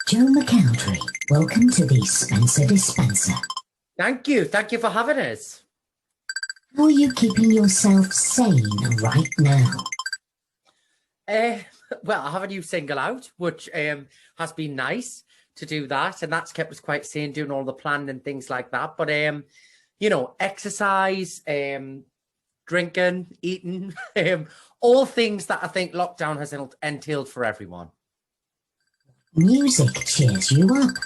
Joe McElderry, welcome to the Spencer Dispenser. Thank you. Thank you for having us. How are you keeping yourself sane right now? Well, I have a new single out, which has been nice to do that. And that's kept us quite sane doing all the planning and things like that. But, you know, exercise, drinking, eating, all things that I think lockdown has entailed for everyone. Music cheers you up.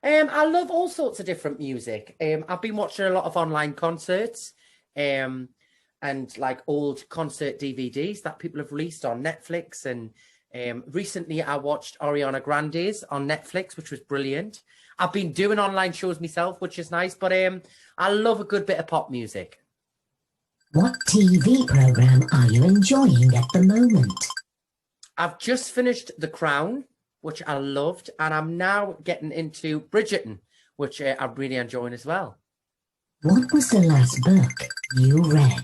I love all sorts of different music. I've been watching a lot of online concerts and like old concert DVDs that people have released on Netflix. And recently I watched Ariana Grande's on Netflix, which was brilliant. I've been doing online shows myself, which is nice, but I love a good bit of pop music. What TV program are you enjoying at the moment? I've just finished The Crown, which I loved, and I'm now getting into Bridgerton, which I'm really enjoying as well. What was the last book you read?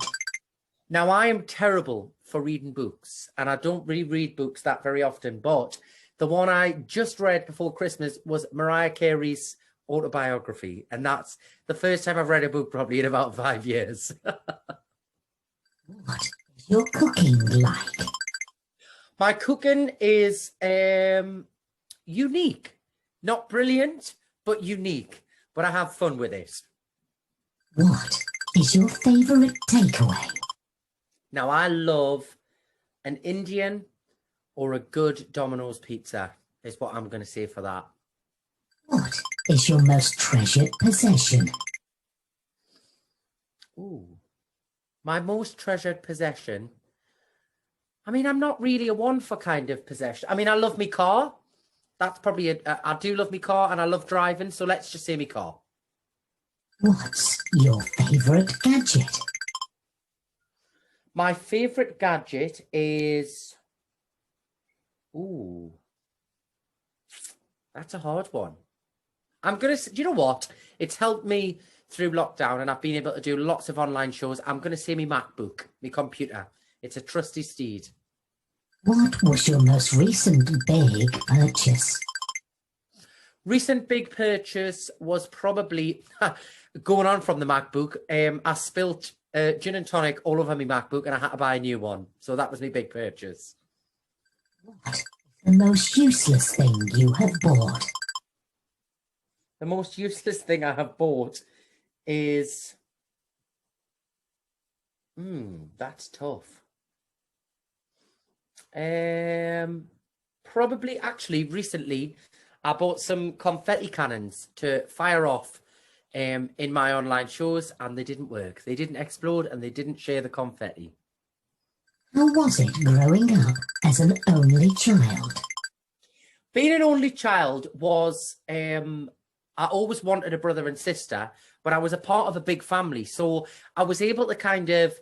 Now, I am terrible for reading books, and I don't really read books that very often, but the one I just read before Christmas was Mariah Carey's autobiography, and that's the first time I've read a book probably in about 5 years. What is your cooking like? My cooking is unique. Not brilliant, but unique. But I have fun with it. What is your favourite takeaway? Now, I love an Indian or a good Domino's pizza, is what I'm going to say for that. What is your most treasured possession? Ooh. My most treasured possession. I mean, I'm not really a one for kind of possession. I mean, I love my car. That's probably I do love my car and I love driving. So let's just say my car. What's your favourite gadget? My favourite gadget is... Ooh. That's a hard one. I'm going to... Do you know what? It's helped me through lockdown and I've been able to do lots of online shows. I'm going to say my MacBook, my computer. It's a trusty steed. What was your most recent big purchase? Recent big purchase was probably going on from the MacBook. I spilt gin and tonic all over my MacBook and I had to buy a new one. So that was my big purchase. What is the most useless thing you have bought? The most useless thing I have bought is... that's tough. Probably actually recently I bought some confetti cannons to fire off in my online shows and they didn't work. They didn't explode and they didn't share the confetti. How was it growing up as an only child? Being an only child was, I always wanted a brother and sister, but I was a part of a big family. So I was able to kind of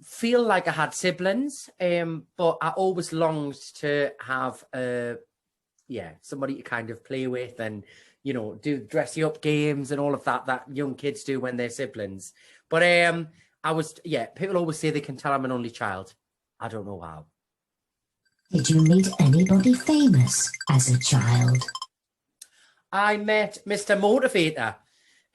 feel like I had siblings, but I always longed to have, somebody to kind of play with and, you know, do dress you up games and all of that that young kids do when they're siblings. But people always say they can tell I'm an only child. I don't know how. Did you meet anybody famous as a child? I met Mr. Motivator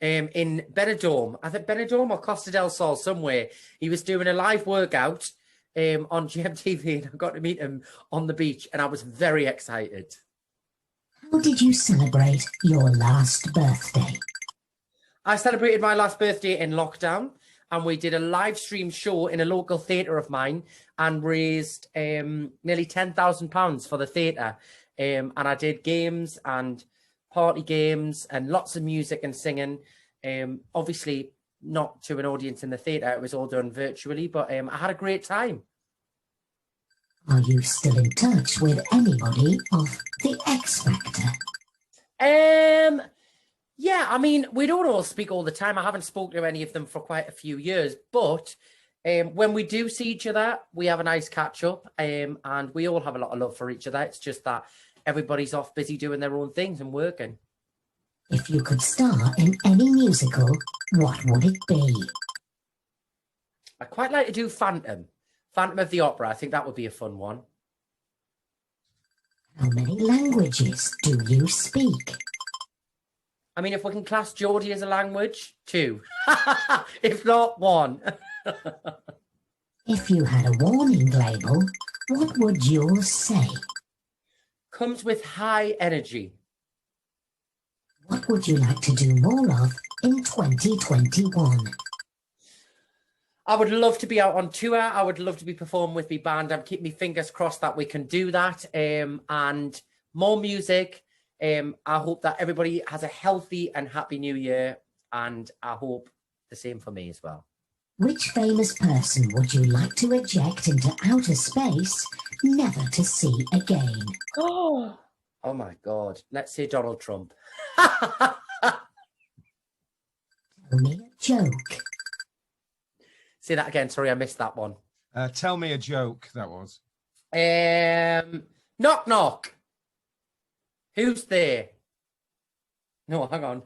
in Benidorm. I think Benidorm or Costa del Sol, somewhere. He was doing a live workout on GMTV and I got to meet him on the beach and I was very excited. How did you celebrate your last birthday? I celebrated my last birthday in lockdown and we did a live stream show in a local theatre of mine and raised nearly £10,000 for the theatre. And I did games and party games and lots of music and singing. Obviously not to an audience in the theatre, it was all done virtually, but I had a great time. Are you still in touch with anybody of the X Factor? Yeah, I mean, we don't all speak all the time. I haven't spoken to any of them for quite a few years, but when we do see each other, we have a nice catch up and we all have a lot of love for each other. It's just that everybody's off busy doing their own things and working. If you could star in any musical, what would it be? I'd quite like to do Phantom of the Opera. I think that would be a fun one. How many languages do you speak? I mean, if we can class Geordie as a language, 2. If not, 1. If you had a warning label, what would yours say? Comes with high energy. What would you like to do more of in 2021? I would love to be out on tour. I would love to be performing with my band. I'm keeping my fingers crossed that we can do that. And more music. I hope that everybody has a healthy and happy new year. And I hope the same for me as well. Which famous person would you like to eject into outer space, never to see again? Oh my God. Let's say Donald Trump. Tell me a joke. Say that again. Sorry, I missed that one. Tell me a joke, that was. Knock, knock. Who's there? No, hang on.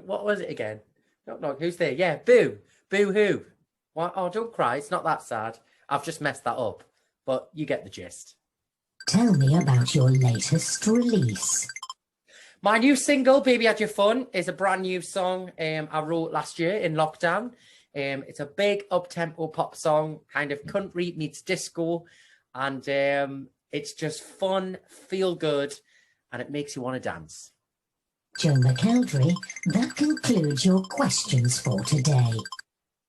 What was it again? Knock, knock. Who's there? Yeah, boo. Boo hoo. What? Oh, don't cry. It's not that sad. I've just messed that up. But you get the gist. Tell me about your latest release. My new single, Baby Had Your Fun, is a brand new song I wrote last year in lockdown. It's a big up-tempo pop song, kind of country meets disco. And it's just fun, feel good, and it makes you want to dance. Joe McElderry, that concludes your questions for today.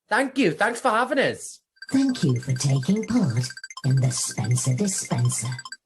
Thank you. Thanks for having us. Thank you for taking part in the Spencer Dispenser.